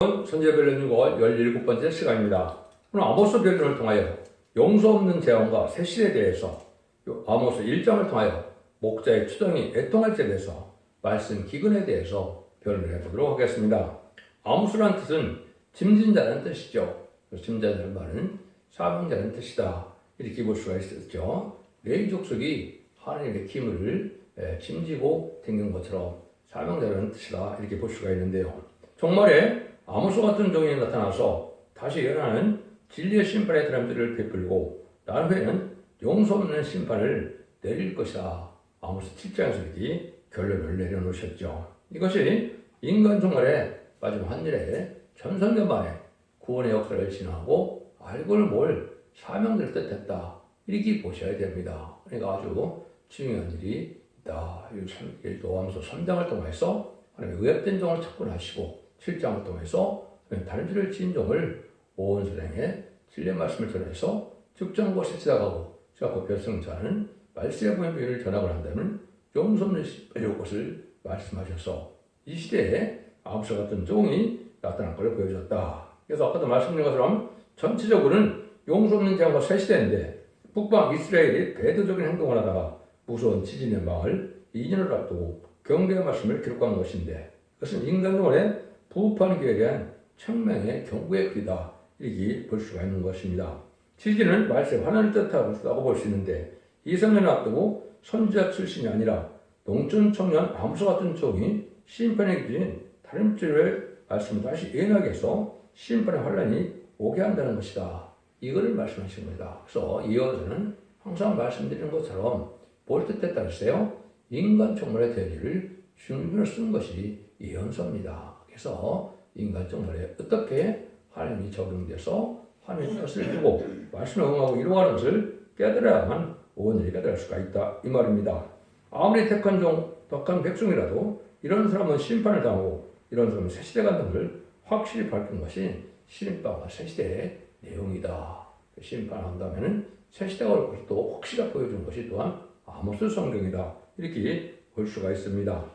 선제별론 6월 17번째 시간입니다. 오늘 아모스 변론을 통하여 용서 없는 재앙과 세실에 대해서 아모스 1장을 통하여 목자의 추정이 애통할지에 대해서 말씀 기근에 대해서 변론을 해보도록 하겠습니다. 아모스라는 뜻은 짐진자라는 뜻이죠. 짐진자라는 말은 사명자라는 뜻이다. 이렇게 볼 수가 있었죠. 레위 족속이 하나님의 기물을 짐지고 댕긴 것처럼 사명자라는 뜻이다. 이렇게 볼 수가 있는데요. 종말에 아모스 같은 종이 나타나서 다시 일어나는 진리의 심판의 드람들을 베풀고 난 후에는 용서 없는 심판을 내릴 것이다. 아모스 7장에서 이렇게 결론을 내려놓으셨죠. 이것이 인간 종말의 마지막 한 일에 천성년 만에 구원의 역사를 진행하고 알고를 몰 사명들을 뜻했다. 이렇게 보셔야 됩니다. 그러니까 아주 중요한 일이 있다. 또 아모스 3장을 통해서 하나님의 의협된 종을 찾고 나시고 7장을 통해서 다른 죄를 지은 종을 온 세상에 진리의 말씀을 전해서 측정한 것에 지나가고 지나고 별성자는 말세의 보혈을 전하고 난 다음에 용서 없는 심판의 것을 말씀하셔서 이 시대에 아모스 같은 종이 나타난 것을 보여줬다. 그래서 아까도 말씀드린 것처럼 전체적으로는 용서 없는 재앙과 새 시대인데 북방 이스라엘이 배도적인 행동을 하다가 무서운 지진의 망을 2년을 앞두고 경배의 말씀을 기록한 것인데 그것은 인간종의 부패하는 교회에 대한 청명의 경고의 글이다. 이렇게 볼 수가 있는 것입니다. 지진은 말세 환난을 뜻하고 볼 수 있는데 이성년을 앞두고 선지자 출신이 아니라 농촌 청년 아모스 같은 종이 심판의 기준인 다른 죄를 말씀을 다시 예언하게 해서 심판의 환난이 오게 한다는 것이다. 이거를 말씀하신 겁니다. 그래서 이어서는 항상 말씀드리는 것처럼 뭘 뜻했다 했어요? 인간 종말의 대리를 준비를 쓴 것이 예언서입니다. 그래서 인간 종말에 어떻게 하나님이 적용돼서 하나님의 뜻을 두고 말씀을 응하고 이루어가는 것을 깨달아야만 오늘이 깨달을 수가 있다. 이 말입니다. 아무리 택한 백성이라도 이런 사람은 심판을 당하고 이런 사람은 새 시대 간다는 걸 확실히 밝힌 것이 심판과 새 시대의 내용이다. 심판한다면 새 시대가 올 것도 확실하게 보여준 것이 또한 아모스 성경이다. 이렇게 볼 수가 있습니다.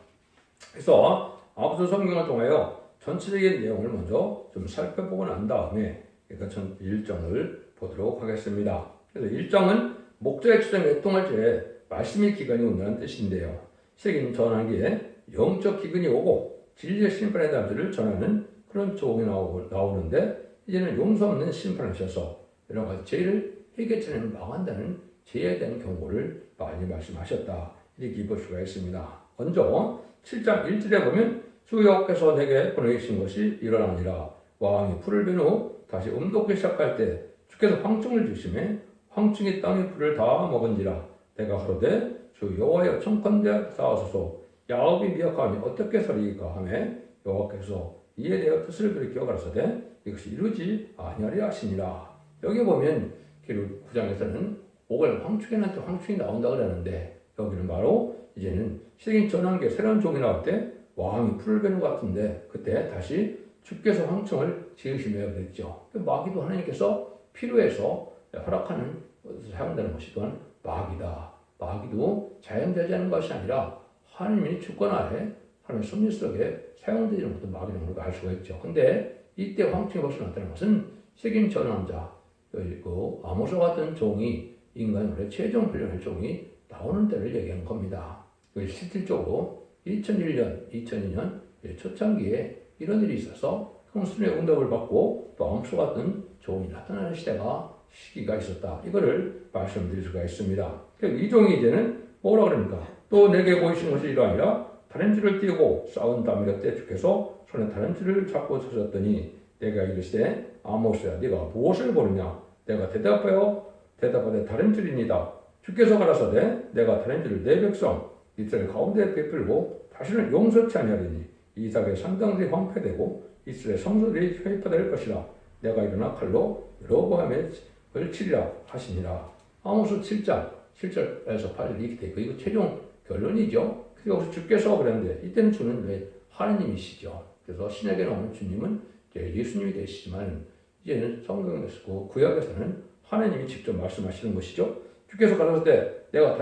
그래서 아모스 성경을 통하여 전체적인 내용을 먼저 좀 살펴보고 난 다음에 그러니까 1장을 보도록 하겠습니다. 그래서 1장은 목자의 추정에 애통할 때 말씀의 기근이 온다는 뜻인데요. 세계는 전환기에 영적 기근이 오고 진리의 심판의 단들을 전하는 그런 조항이 나오는데 이제는 용서 없는 심판을 하셔서 여러 가지 죄를 해결처럼 망한다는 죄에 대한 경고를 많이 말씀하셨다. 이렇게 볼 수가 있습니다. 먼저 7장 1절에 보면 주 여호와께서 내게 보내신 것이 일어나니라. 왕이 풀을 벤 후 다시 음독기 시작할 때 주께서 황충을 주심에 황충이 땅의 풀을 다 먹은지라. 내가 가로되 주 여호와여 청컨대 싸우소서. 야곱이 미약함이 어떻게 서리이까 하매 여호와께서 이에 대하여 뜻을 돌이켜 가라사대 이것이 이루지 아니하리 하시니라. 여기 보면 9장에서는 목을 황충이한테 황충이 나온다 그러는데 여기는 바로 이제는 시대인 전환기에 새로운 종이 나올 때 왕이 풀을 베는 것 같은데 그때 다시 주께서 황충을 지으시며 그랬죠. 마귀도 하나님께서 필요해서 허락하는 사용되는 것이 또한 마귀다. 마귀도 자연되지 것이 아니라 하나님이 주권하에 하나님의 섭리 속에 사용되는 것도 마귀라는 걸 알 수가 있죠. 근데 이때 황충이 벌써 나타나는 것은 책임 전환자 아모스 같은 종이 인간의 최종 훈련의 종이 나오는 때를 얘기하는 겁니다. 실질적으로 2001년, 2002년 초창기에 이런 일이 있어서 형수의 응답을 받고 또 아모스 같은 종이 나타나는 시기가 있었다. 이거를 말씀드릴 수가 있습니다. 이 종이 이제는 뭐라 그럽니까? 또 내게 보이신 것이 이러 아니라 다른 줄을 띄고 싸운 담이라 때 주께서 손에 다른 줄을 잡고 서셨더니 내가 이르시되 아모스야 네가 무엇을 보느냐? 내가 대답하되 다른 줄입니다. 주께서 가라사대 내가 다른 줄을 내 백성 이스라엘 가운데 베풀고 다시는 용서치 아니하리니 이삭의 산당들이 황폐되고 이스라엘 성소들이 회파될 것이라. 내가 일어나 칼로 여로보암의 치리라 하시니라. 아모스 7장 7절에서 8절 이렇게 되고 이거 최종 결론이죠. 그래서 주께서 그랬는데 이때는 주는 왜 하나님이시죠. 그래서 신약에 나오는 주님은 이제 예수님이 되시지만 이제는 성경에서 구약에서는 하나님이 직접 말씀하시는 것이죠. 주께서 가라사대 내가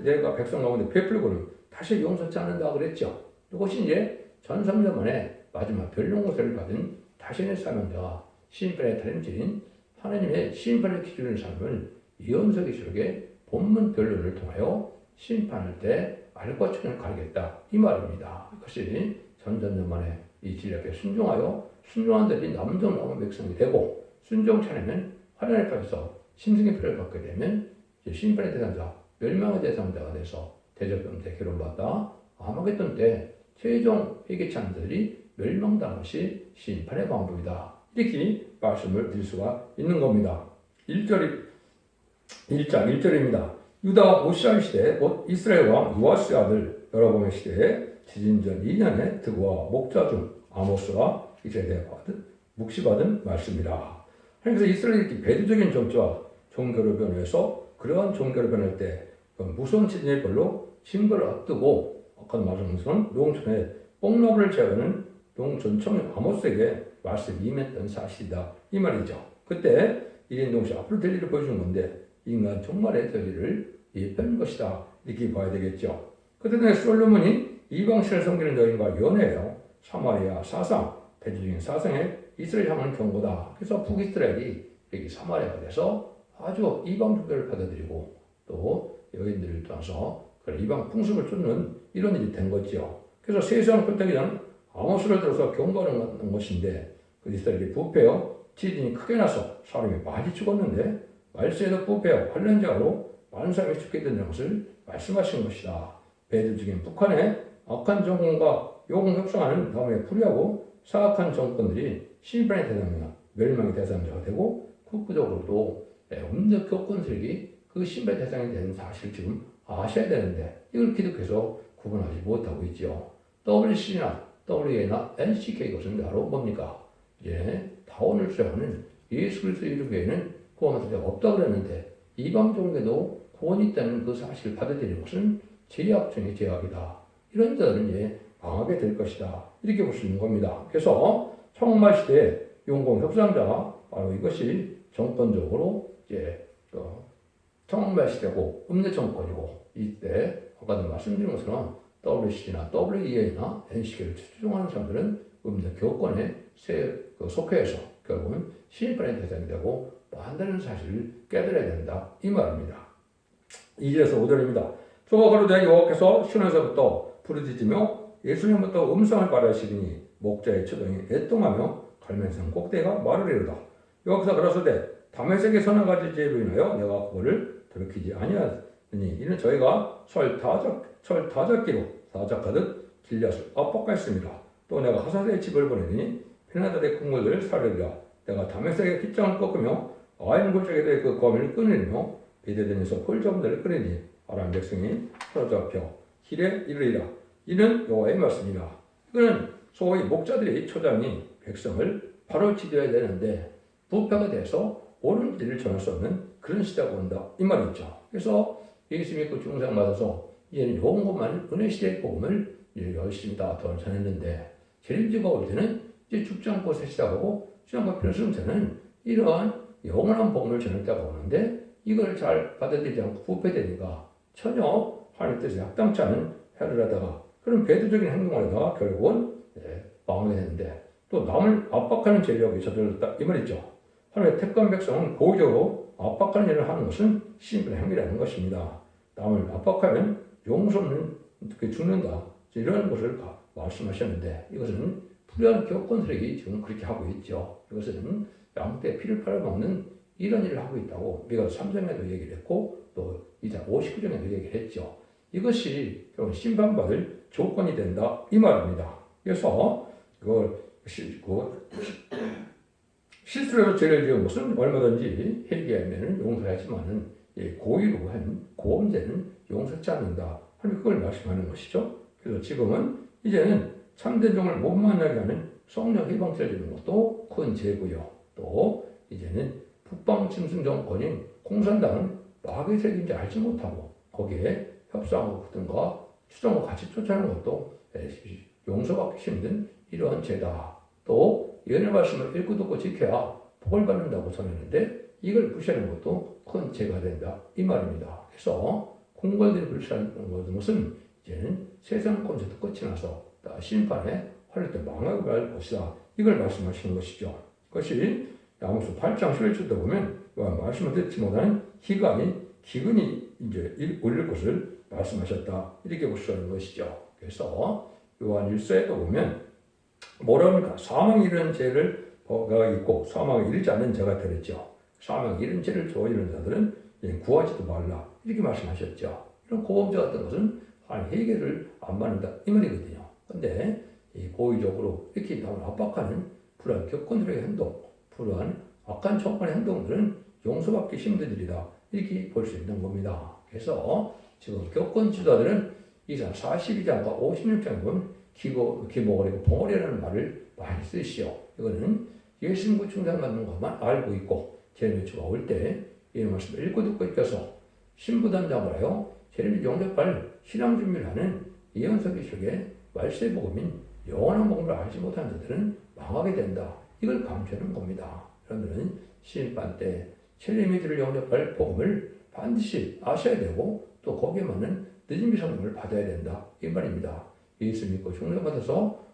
내가 백성 가운데 베풀고는 다시 용서치 않는다 그랬죠. 이것이 이제 1300년 만에 마지막 변론고세를 받은 자신의 삶은 자 심판의 다림질인 하나님의 심판의 기준을 삼은 이언서 기술에게 본문 변론을 통하여 심판할 때 알과 천을 가리겠다 이 말입니다. 이것이 전전전 만에 이 진리에 순종하여 순종한 자들이 남은 백성이 되고 순종치 않으면 하나님 앞에서 심승의 표를 받게 되면 이제 심판의 대상자 멸망의 대상자가 돼서 대적병 때 괴로움받다 아마겟돈 때 최종 회개치 않은 자들이 멸망당한 것이 심판의 방법이다. 이렇게 말씀을 드릴 수가 있는 겁니다. 1장 1절입니다. 유다와 오시아 시대 곧 이스라엘 왕 요아스의 아들 여로보암의 시대에 지진전 2년에 드고와 목자 중 아모스가 이스라엘에 묵시받은 말씀이라. 그래서 이스라엘이 배도적인 정치와 종교를 변해서 그러한 종교를 변할 때 무서운 지진의 별로 징벌을 앞두고 아까 말한 것처럼 농촌에 뽕나무를 제거하는 농촌청 아모스에게 말씀이 임했던 사실이다 이 말이죠. 그때 1인 동시 앞으로 될 일을 보여주는 건데 인간 종말의 될 일을 예표하는 것이다 이렇게 봐야 되겠죠. 그때 솔로몬이 이방신을 섬기는 여인과 연애해요. 사마리아 사상 대조적인 사상에 이스라엘 향하는 경고다. 그래서 북이스라엘이 여기 사마리아가 돼서 아주 이방 종교를 받아들이고 또 여인들을 떠나서 이방 풍습을 쫓는 이런 일이 된 거죠. 그래서 세상 펼때기 전 아모스를 들어서 경고하는 것인데 그 이스라엘이 부패요 지진이 크게 나서 사람이 많이 죽었는데 말세에도 부패요 환란자로 많은 사람이 죽게 된다는 것을 말씀하신 것이다. 배들적인 북한의 악한 정권과 요공 협상하는 다음에 불의하고 사악한 정권들이 심판의 대상이나 멸망의 대상자가 되고 국부적으로도 음력 교권 세력이 그 심판의 대상이 되는 사실을 지금 아셔야 되는데 이걸 기독해서 구분하지 못하고 있죠. WC나 WA나 NCK 이것은 바로 뭡니까? 다원을 주장하는 예수 그리스도 이름 외에는 구원받을 자가 없다고 그랬는데 이방 종교도 구원이 있다는 그 사실을 받아들이는 것은 제약 중의 제약이다. 이런 자들은 망하게 될 것이다. 이렇게 볼 수 있는 겁니다. 그래서 청말 시대에 용공 협상자가 바로 이것이 정권적으로 청말 시대고 음내 정권이고 이때 아까도 말씀드린 것처럼 WC나 WEA나 NCK를 추종하는 사람들은 음내 교권에 속해서 결국은 심판의 대상이 되고 만다는 사실을 깨달아야 된다. 이 말입니다. 2절에서 5절입니다. 저가 가로되 여호와께서 시온에서부터 부르짖으며 예수님부터 음성을 발하시리니 목자의 초동이 애통하며 갈멜산 꼭대기가 말을 이루다. 여호와께서 가라사대 다메섹의 선한 가지 죄로 인하여 내가 그거를 돌이키지 아니하느니 이는 저희가 철다잡기로 사작하듯 길앗을 압박하였습니다. 또 내가 하사대의 집을 보내니 베나다의 궁궐을 사르리라. 내가 다메섹의 빗장을 꺾으며 아인 골짜기에 그 거민을 끊으리며 베데덴에서 폴자분들을 끊으니 아람 백성이 사로잡혀 길에 이르리라. 이는 여호와의 말씀이라. 이거는 소위 목자들의 초장이 백성을 바로 지도해야 되는데 부패가 돼서 옳은 길을 전할 수 없는 그런 시대가 온다 이 말이죠. 그래서 예수 믿고 중생 받아서 이제는 좋은 것만 은혜 시대의 복음을 열심히 다 전했는데 재림지가 올 때는 이제 죽지 않고 새 시작하고 죽지 않고 필요 없는 때는 이러한 영원한 복음을 전할 때가 오는데 이걸 잘 받아들이지 않고 부패되니까 전혀 하나님 뜻에 합당치 않은 해를 하다가 그런 배도적인 행동을 하다가 결국은 망하게 되는데 또 남을 압박하는 재력이 저들었다 이 말이죠. 하나님의 택한 백성은 고의적으로 압박하는 일을 하는 것은 심판의 행위라는 것입니다. 남을 압박하면 용서 없는 죽는다 이런 것을 말씀하셨는데 이것은 불의한 교권 세력이 지금 그렇게 하고 있죠. 이것은 양떼 피를 팔아먹는 이런 일을 하고 있다고 우리가 3장에도 얘기를 했고 또 2장 59장에도 얘기를 했죠. 이것이 결국 심판받을 조건이 된다 이 말입니다. 그래서 실수로 죄를 지은 것은 얼마든지 회개하면 용서하지만은 고의로 한 고범죄는 용서치 않는다. 하나님 그걸 말씀하는 것이죠. 그래서 지금은 이제는 참된 종을 못 만나게 하는 성령 해방죄를 지는 것도 큰 죄고요. 또 이제는 북방 짐승 정권인 공산당은 마귀의 세력인지 알지 못하고 거기에 협상하고 그든가 추정과 같이 쫓아내는 것도 용서받기 힘든 이러한 죄다. 또 예언의 말씀을 읽고 듣고 지켜야 복을 받는다고 전했는데 이걸 무시하는 것도 큰 죄가 된다 이 말입니다. 그래서 궁궐들이 불시하는 것은 이제는 세상 콘서트 끝이 나서 심판에 활을 때 망하고 말 것이다 이걸 말씀하시는 것이죠. 그것이 아모스 8장 11절도 보면 말씀을 듣지 못하는 희가 아닌 기근이 이제 올릴 것을 말씀하셨다. 이렇게 볼 수 있는 것이죠. 그래서 요한 1서에도 보면 뭐라 합니까? 사망에 이르는 죄를 가 있고 사망에 이르지 않는 자가 되었죠. 사망에 이른 죄를 저지르는 자들은 구하지도 말라. 이렇게 말씀하셨죠. 이런 고범죄 같은 것은 해결을 안 받는다. 이 말이거든요. 그런데 고의적으로 이렇게 남을 압박하는 불안 격언들의 행동, 불안 악한 척관의 행동들은 용서받기 힘든 일이다. 이렇게 볼 수 있는 겁니다. 그래서 지금 격언 지도자들은 이상 42장과 56장에 보면 기모거리고 봉어리라는 말을 많이 쓰시오. 이거는 예수님 구충당받는 것만 알고 있고 제레미야가 올 때 이 말씀을 읽고 듣고 있어서 신부단장을 하여 제레미야 영접할 신앙 준비를 하는 예언서기 속에 말세 복음인 영원한 복음을 알지 못하는 자들은 망하게 된다. 이걸 강조하는 겁니다. 여러분들은 심판 때 제레미야를 영접할 복음을 반드시 아셔야 되고 또 거기에 맞는 늦은비 성령을 받아야 된다. 이 말입니다. 예수 믿고 충성받아서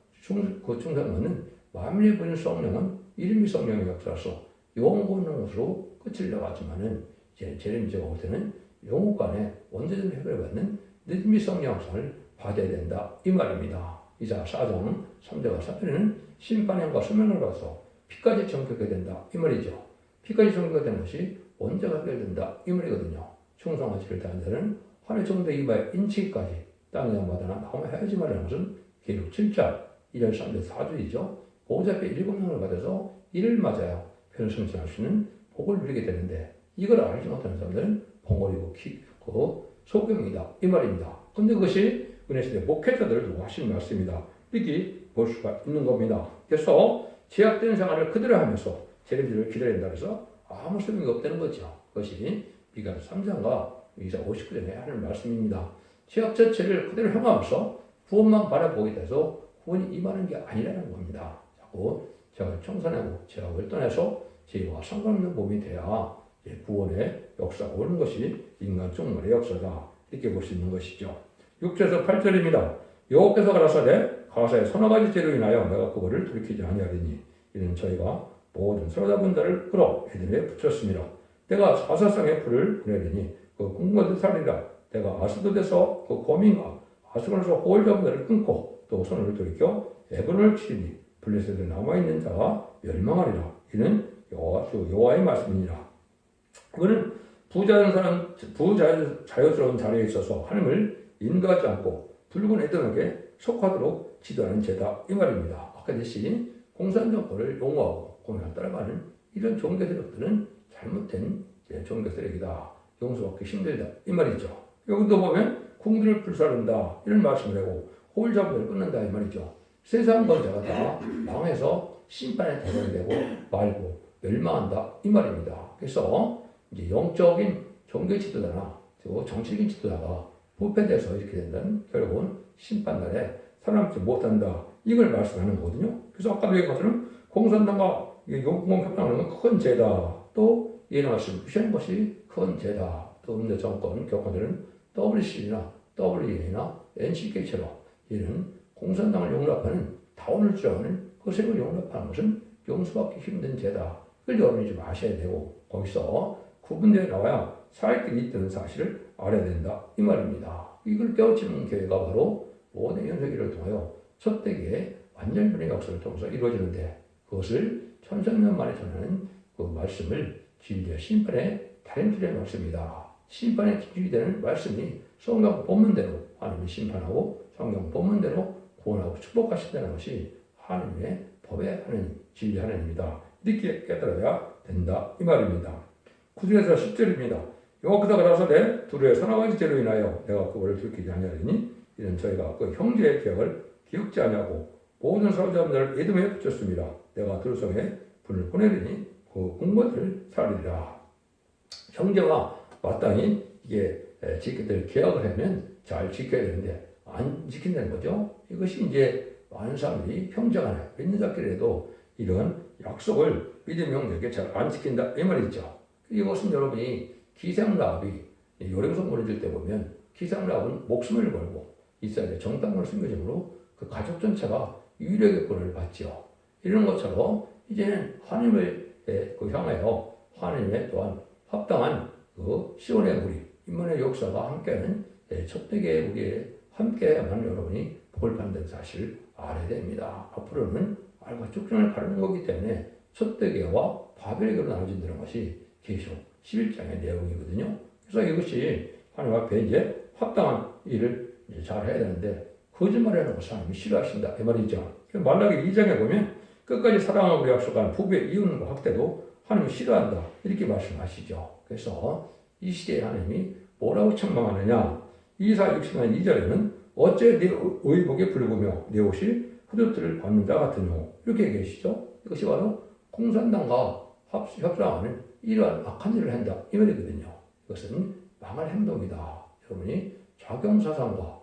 그 충성받는 만민의 분인 성령은 이름이 성령의 역사로서 영원한 것으로 끝을 나가지만은 이제 제레미야가 올 때는 영국간에 원죄된 해결을 받는 늦은비 성령을 받아야 된다. 이 말입니다. 이자 4장 3절과 4절에는 심판형과 수명을 받아서 피까지 정결하게 된다. 이 말이죠. 피까지 정결되는 것이 원죄가 해결된다. 이 말이거든요. 충성하지를 다한 자는 하늘 정도 이바에 인치기까지 땅에 마다나 나오면 해야지 말라는 것은 기록 7장 1절 3절 4절이죠. 보호자께 7명을 받아서 이를 맞아야 편을 성취할 수 있는 복을 누리게 되는데 이걸 알지 못하는 사람들은 봉어리고 소경이다. 이 말입니다. 근데 그것이 은혜시대 목회자들을 두고 하시는 말씀입니다. 이렇게 볼 수가 있는 겁니다. 그래서 제약된 생활을 그대로 하면서 제레미야를 기다린다 해서 아무 소용이 없다는 거죠. 그것이 미가서 3장과 이사 59장에 하는 말씀입니다. 제약 자체를 그대로 행하면서 구원만 바라보게 돼서 구원이 임하는 게 아니라는 겁니다. 자꾸 제약을 청산하고 제약을 떠나서 죄와 상관없는 몸이 돼야 구원의 역사가 오는 것이 인간 종말의 역사다. 이렇게 볼 수 있는 것이죠. 6절에서 8절입니다. 여호와께서 가라사대 가사의 서너 가지 죄로 인하여 내가 그거를 돌이키지 아니하리니 이는 저희가 모든 사로잡은 자를 끌어 에덴에 붙였습니다. 내가 사사상의 불을 보내리니 그 궁궐을 살리라. 내가 아스돗에서 그 거민과 아스돗에서 호울 잡은 자를 끊고 또 손을 돌이켜 에본을 치리니 블레셋에 남아있는 자가 멸망하리라. 이는 여호와의 말씀이니라. 그는 자유스러운 자리에 있어서 하나님을 인도하지 않고 붉은 에덴에게 속하도록 지도하는 죄다. 이 말입니다. 아까 냈시 공산 정권을 용어하고 공산을 따라가는 이런 종교 세력들은 잘못된 종교 세력이다. 용서받기 힘들다. 이 말이죠. 여기도 보면 궁들을 불사른다. 이런 말씀을 하고 호울 잡음을 끊는다. 이 말이죠. 세상 권자가 다 망해서 심판에 대상되고 말고 멸망한다. 이 말입니다. 그래서 이제 영적인 종교 지도자나 정치적인 지도자가 부패돼서 이렇게 된다면 결국은 심판날에 살아남지 못한다. 이걸 말씀하는 거거든요. 그래서 아까도 얘기한 것처럼 공산당과 용공 협상하는 건 큰 죄다. 또 이런 말씀 무시하는 것이 큰 죄다. 또 음료 정권 격언들은 WC나 WE나 NCK처럼 이런 공산당을 용납하는 다운을 주장하는 그 세력을 용납하는 것은 용서받기 힘든 죄다. 이걸 여러분이 좀 아셔야 되고 거기서 구분되어 나와야 살 길이 있다는 사실을 알아야 된다. 이 말입니다. 이걸 깨우치는 교회가 바로 모든 연세기를 통하여 첫 대기의 완전 변의 역사를 통해서 이루어지는데 그것을 천천년 만에 전하는 그 말씀을 진리와 심판의 다림질의 말씀이다. 심판의 기준이 되는 말씀이 성경 본문대로 하나님이 심판하고 성경 본문대로 구원하고 축복하신다는 것이 하나님의 법의 하나님, 진리 하나님이다. 이렇게 깨달아야 된다. 이 말입니다. 9절에서 10절입니다. 여호와께서 가라사대 두루의 서너 가지 죄로 인하여 내가 그거를 들키지 아니하리니 이는 저희가 그 형제의 계약을 기억지 아니하고 모든 사로잡은 자를 에돔에 붙였습니다. 내가 두루성에 분을 보내리니 그 궁궐을 살리리라. 형제와 마땅히 이게 지켜야 계약을 하면 잘 지켜야 되는데 안 지킨다는 거죠. 이것이 이제 많은 사람들이 형제간에 믿는 자끼리도 이런 약속을 믿음 형제에게 잘 안 지킨다 이 말이죠. 이것은 여러분이 기생라합이 요랭성 무너질 때 보면 기생라합은 목숨을 걸고 이스라엘의 정당을 숨겨짐으로 그 가족 전체가 유일하게 구원을 받죠. 이런 것처럼 이제는 하나님을 향하여 하나님의 또한 합당한 그 시온의 무리, 인문의 역사가 함께하는 첫대기의 무리에 함께해야만 여러분이 복을 받는 사실 알아야 됩니다. 앞으로는 알과 쭉정을 가르는 거기 때문에 첫대기와 바벨에게로 나눠진다는 것이 계시록 11장의 내용이거든요. 그래서 이것이 하나님 앞에 이제 합당한 일을 잘 해야 되는데 거짓말하는 것을 하나님이 싫어하신다 이 말이죠. 말라기 2장에 보면 끝까지 사랑하고 약속한 부부의 이혼과 학대도 하나님이 싫어한다 이렇게 말씀하시죠. 그래서 이 시대에 하나님이 뭐라고 책망하느냐. 이사 60장 2절에는 어째 네 의복에 불구며 내 옷이 흡입들을 받는 자 같으뇨 이렇게 얘기하시죠. 이것이 바로 공산당과 협상하는 이러한 악한 일을 한다 이 말이거든요. 이것은 망할 행동이다. 여러분이 좌경사상과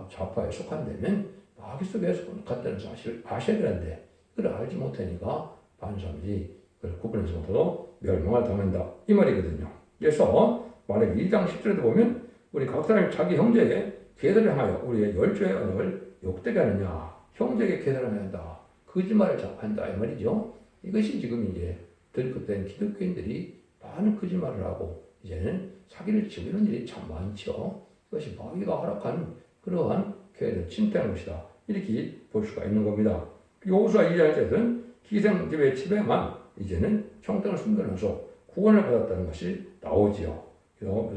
좌파에 속한다면 마귀 속에 속한다는 사실을 아셔야 되는데 그걸 알지 못하니까 많은 사람들이 그걸 구분해서 못해도 멸망을 당한다 이 말이거든요. 그래서 만약 2장 10절에도 보면 우리 각 사람이 자기 형제에게 계대를 향하여 우리의 열조의 언어를 욕되게 하느냐 형제에게 계대를 한다 거짓말을 한다 이 말이죠. 이것이 지금 이제 들끓된 기독교인들이 많은 거짓말을 하고 이제는 사기를 치고 이런 일이 참 많죠. 이것이 마귀가 허락한 그러한 교회를 침탈한 것이다 이렇게 볼 수가 있는 겁니다. 여호수아 2장에서는 기생집의 집에만 이제는 형통을 숨겨놔서 구원을 받았다는 것이 나오지요. 그래서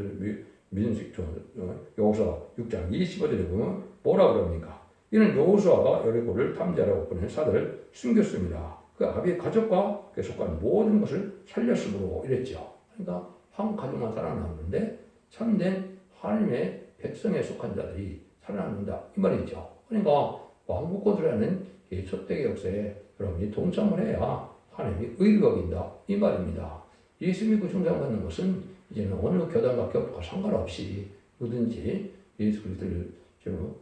여호수아 6장 25절에 보면 뭐라 그럽니까? 이는 여호수아가 여리고를 탐지하라고 보낸 사들을 숨겼습니다. 그 아비의 가족과 속한 모든 것을 살렸으므로 이랬죠. 그러니까 한 가족만 살아남는데 참된 하나님의 백성에 속한 자들이 살아남는다 이 말이죠. 그러니까 왕국고들라는 첫대기 역사에 여러분이 동참을 해야 하나님이 의를 어긴다 이 말입니다. 예수 믿고 중상받는 것은 이제는 어느 교단과 격과 상관없이 누든지 예수 그리스도를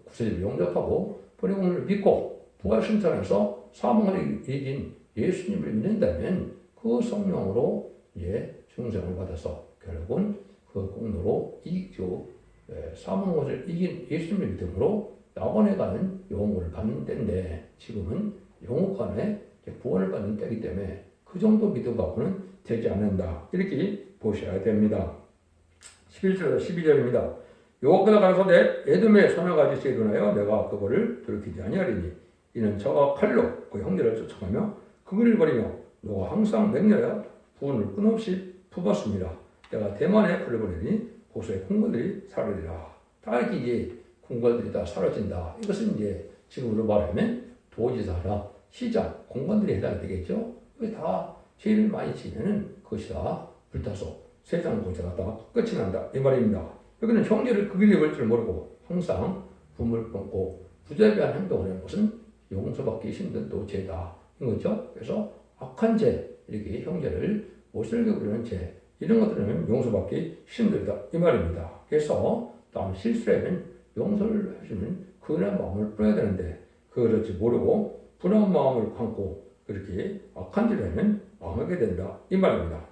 구세주를 용접하고 본인을 믿고 부활승천해서 사망을 이긴 예수님을 믿는다면 그 성령으로 중생을 받아서 결국은 그 공로로 사망 것을 이긴 예수님을 믿음으로 낙원에 가는 영혼을 받는 때인데 지금은 영혼간에 구원을 받는 때이기 때문에 그 정도 믿음 갖고는 되지 않는다 이렇게 보셔야 됩니다. 11절에서 12절입니다. 여호와께서 가라사대 에돔의 선악아지시 일어나여 내가 그거를 돌이키지 아니하리니 이는 저가 칼로 그 형제를 쫓아가며 그물을 버리며 너가 항상 맹렬하여 부은을 끊임없이 품었습니다. 내가 대만에 불을 보내니 고소의 궁궐들이 사라지리라. 다 이렇게 이제 궁궐들이 다 사라진다. 이것은 이제 지금으로 말하면 도지사나 시장, 공관들이 해당이 되겠죠. 이게 다 죄를 많이 지면은 그것이 다 불타서 세상 공사가 다 끝이 난다 이 말입니다. 여기는 형제를 극일히 볼 줄 모르고 항상 부음을 끊고 부자비한 행동을 하는 것은 용서받기 힘든 또 죄다 이거죠. 그래서 악한 죄 이렇게 형제를 못살게 부리는 죄 이런 것들은 용서받기 힘들다 이 말입니다. 그래서 다음 실수라면 용서를 하시는 그런 마음을 뿌려야 되는데 그렇지 모르고 분한 마음을 갖고 그렇게 악한 짓을 하면 망하게 된다 이 말입니다.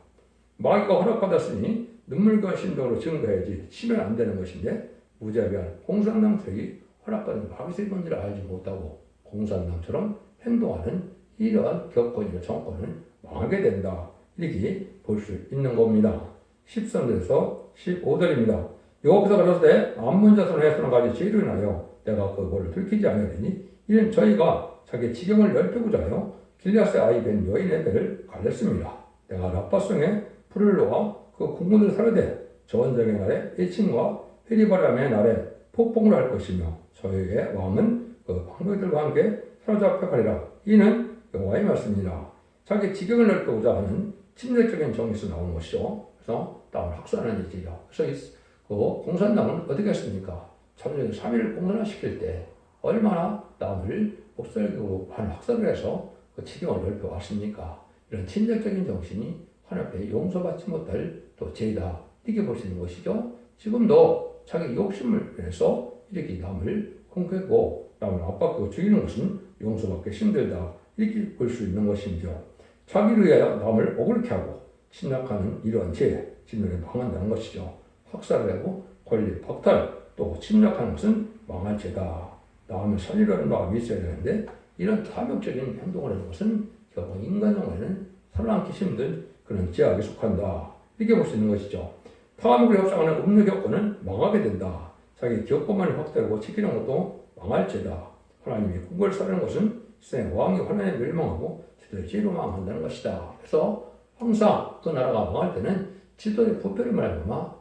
마귀가 허락받았으니 눈물과 신동으로 증거해야지 치면 안 되는 것인데 무자비한 공산당들이 허락받은 마귀의 본질을 알지 못하고 공산당처럼 행동하는 이러한 격권이나 정권은 망하게 된다 이렇게 볼 수 있는 겁니다. 13절에서 15절입니다. 여호와께서 가라사대 암몬 자손의 해수는 가지 죄를 인하여 내가 그거를 들키지 아니하리니 이는 저희가 자기 지경을 넓히고자 하여 길리앗의 아이 된 여인의 배를 갈렸습니다. 내가 라빠성에 불을 놓아 그 궁문을 사르되 저원정의 날에 일침과 헤리바람의 날에 폭풍을 할 것이며 저희의 왕은 그 방백들과 함께 사로잡혀 가리라. 이는 여호와의 말씀이라. 자기 지경을 넓히고자 하는 침략적인 정에서 나오는 것이죠. 그래서 땅을 학살하는 일이죠. 그래서 그 공산당은 어떻게 했습니까? 전쟁 3일을 공산화시킬 때 얼마나 남을 복살기로 하는 학살을 해서 그 지경을 넓혀 왔습니까? 이런 침략적인 정신이 하나님 앞에 용서받지 못할 또 죄다 이렇게 볼 수 있는 것이죠. 지금도 자기 욕심을 위해서 이렇게 남을 공격하고 남을 압박하고 죽이는 것은 용서받기 힘들다 이렇게 볼 수 있는 것이죠. 자기를 위하여 남을 억울케 하고 침략하는 이러한 죄, 진노에 망한다는 것이죠. 학살을 하고 권리 박탈 또 침략하는 것은 망할 죄다. 남을 살리려는 마음이 있어야 되는데 이런 탐욕적인 행동을 하는 것은 결국 인간용에는 살아남기 힘든 그런 제약에 속한다. 이렇게 볼 수 있는 것이죠. 탐욕으로 협상하는 음료 교권은 망하게 된다. 자기 기업권만이 확대하고 지키는 것도 망할지다. 하나님이 국가를 살아는 것은 세상의 왕이 환난에 멸망하고 지도의 지혜로 망한다는 것이다. 그래서 항상 그 나라가 망할 때는 지도의 부패를 말하면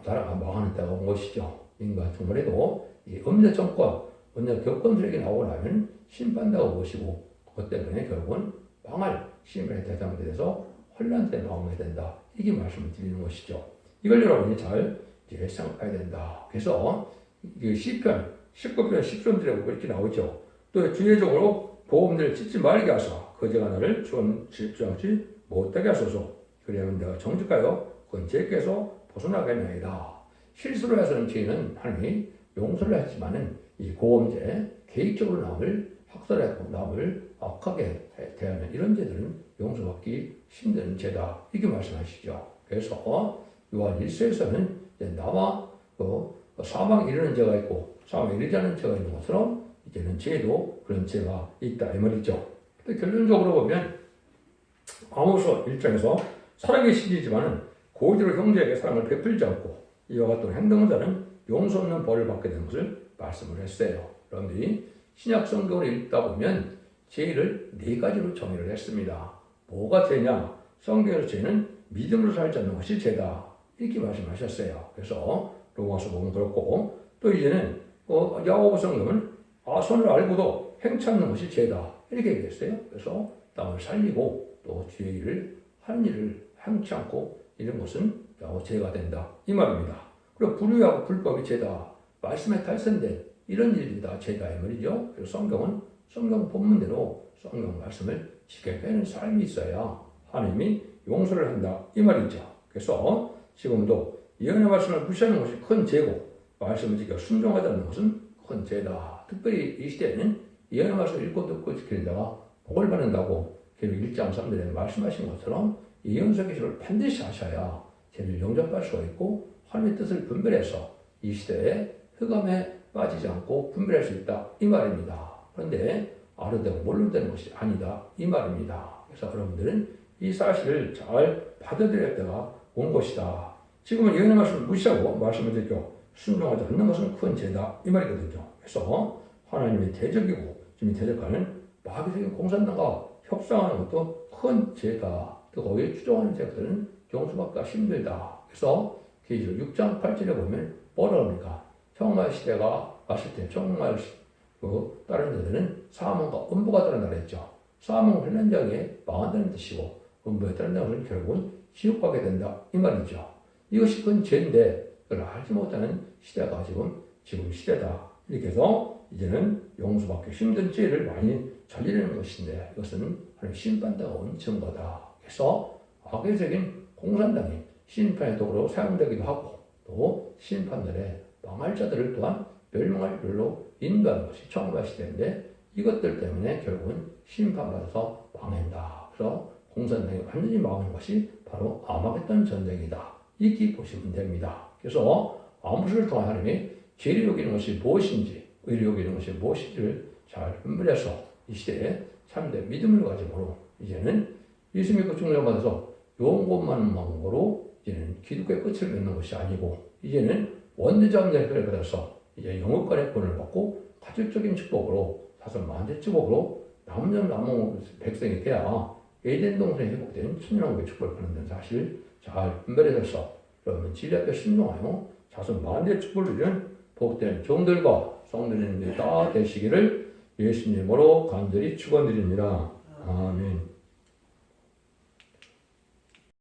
나라가 망하는 때가 온 것이죠. 인간 정말에도 이 음녀 정권, 음녀 교권들에게 나오고 나면 심판다가 오시고 그것 때문에 결국은 망할 심판의 대상이 돼서 혼란 때문에 나오게 된다. 이게 말씀을 드리는 것이죠. 이걸 여러분이 잘 생각해야 된다. 그래서 시편 19편 10절에 그렇게 나오죠. 또 주의적으로 보험들을 찢지 말게 하소서. 거제가 나를 주장치 못하게 하소서. 그래야만 내가 정직하여 그건 죄께서 벗어나겠나이다. 실수로 해서는 죄는 하나님이 용서를 했지만은 이 고범죄, 계획적으로 남을 학살하고 남을 악하게 대하는 이런 죄들은 용서받기 힘든 죄다. 이렇게 말씀하시죠. 그래서 요한 1서에서는 나와 사망에 이르는 죄가 있고 사망에 이르지 않은 죄가 있는 것처럼 이제는 죄도 그런 죄가 있다 이 말이죠. 결론적으로 보면 아모스 1장에서 사랑에 시기지만은 고의대로 형제에게 사랑을 베풀지 않고 이와 같은 행동을 자는 용서 없는 벌을 받게 되는 것을 말씀을 했어요. 여러분들이 신약 성경을 읽다 보면 죄를 4가지로 정의를 했습니다. 뭐가 죄냐? 성경에서 죄는 믿음으로 살지 않는 것이 죄다. 이렇게 말씀하셨어요. 그래서 로마서 보면 그렇고 또 이제는 야고보 성경은 선을 알고도 행치 않는 것이 죄다. 이렇게 얘기했어요. 그래서 남을 살리고 또 주의 일을 하는 일을 행치 않고 이런 것은 죄가 된다. 이 말입니다. 그리고 불의하고 불법이 죄다. 말씀에 탈선된 이런 일들이 다 죄다 이 말이죠. 그래서 성경은 성경 본문대로 성경 말씀을 지켜가는 삶이 있어야 하나님이 용서를 한다. 이 말이죠. 그래서 지금도 예언의 말씀을 무시하는 것이 큰 죄고 말씀을 지켜 순종하지 않는 것은 큰 죄다. 특별히 이 시대에는 예언의 말씀을 읽고 듣고 지키는 자가 복을 받는다고 계속 1장 3절에 말씀하신 것처럼 이 영성의 기술을 반드시 하셔야 죄를 영접할 수가 있고 하나님의 뜻을 분별해서 이 시대에 흑암에 빠지지 않고 분별할 수 있다. 이 말입니다. 그런데 알아되고 모르는 것이 아니다. 이 말입니다. 그래서 여러분들은 이 사실을 잘 받아들여야 때가 온 것이다. 지금은 예언의 말씀을 무시하고 말씀을 듣고 순종하지 않는 것은 큰 죄다. 이 말이거든요. 그래서 하나님의 대적이고 지금 대적하는 마귀적인 공산당과 협상하는 것도 큰 죄다. 또 거기에 추종하는 죄들은 용서받기가 힘들다. 그래서 계시록 6장 8절에 보면 뭐라 합니까? 정말 시대가 왔을 때 정말 다른 자들은 사망과 음부가 따른다 그랬죠. 사망은 환난장에 망한다는 뜻이고 음부에 따른다는 것은 결국은 지옥 가게 된다. 이 말이죠. 이것이 큰 죄인데 그걸 알지 못하는 시대가 지금 시대다. 이렇게 해서 이제는 용서받기 힘든 죄를 많이 저지르는 것인데 이것은 하나님 심판대가 온 증거다. 그래서 악의적인 공산당이 심판의 도구로 사용되기도 하고 또 심판날에 망할 자들을 또한 멸망할 길로 인도하는 것이 정말 시대인데 이것들 때문에 결국은 심판받아서 망한다. 그래서 공산당이 완전히 망하는 것이 바로 아마겟돈 전쟁이다. 이렇게 보시면 됩니다. 그래서 아모스를 통한 하나님이 죄를 여기는 것이 무엇인지 의를 여기는 것이 무엇인지를 잘 분별해서 이 시대에 참된 믿음을 가지고 이제는 예수 믿고 중생 받아서 용고만 망고로 이제는 기독교의 끝을 맺는 것이 아니고 이제는 원대자원자의 를 받아서 이제 영업관의 권을 받고 가족적인 축복으로 사실 만대 축복으로 남녀남모 백성이 돼야 에덴 동산에 회복된 천년왕국의 축복을 받는 사실 잘 분별해서 그러면 진리 앞에 순종하여 자손 만대 축복을 누리는 복된 종들과 성도님들이 다 되시기를 예수님으로 간절히 축원드립니다. 아멘.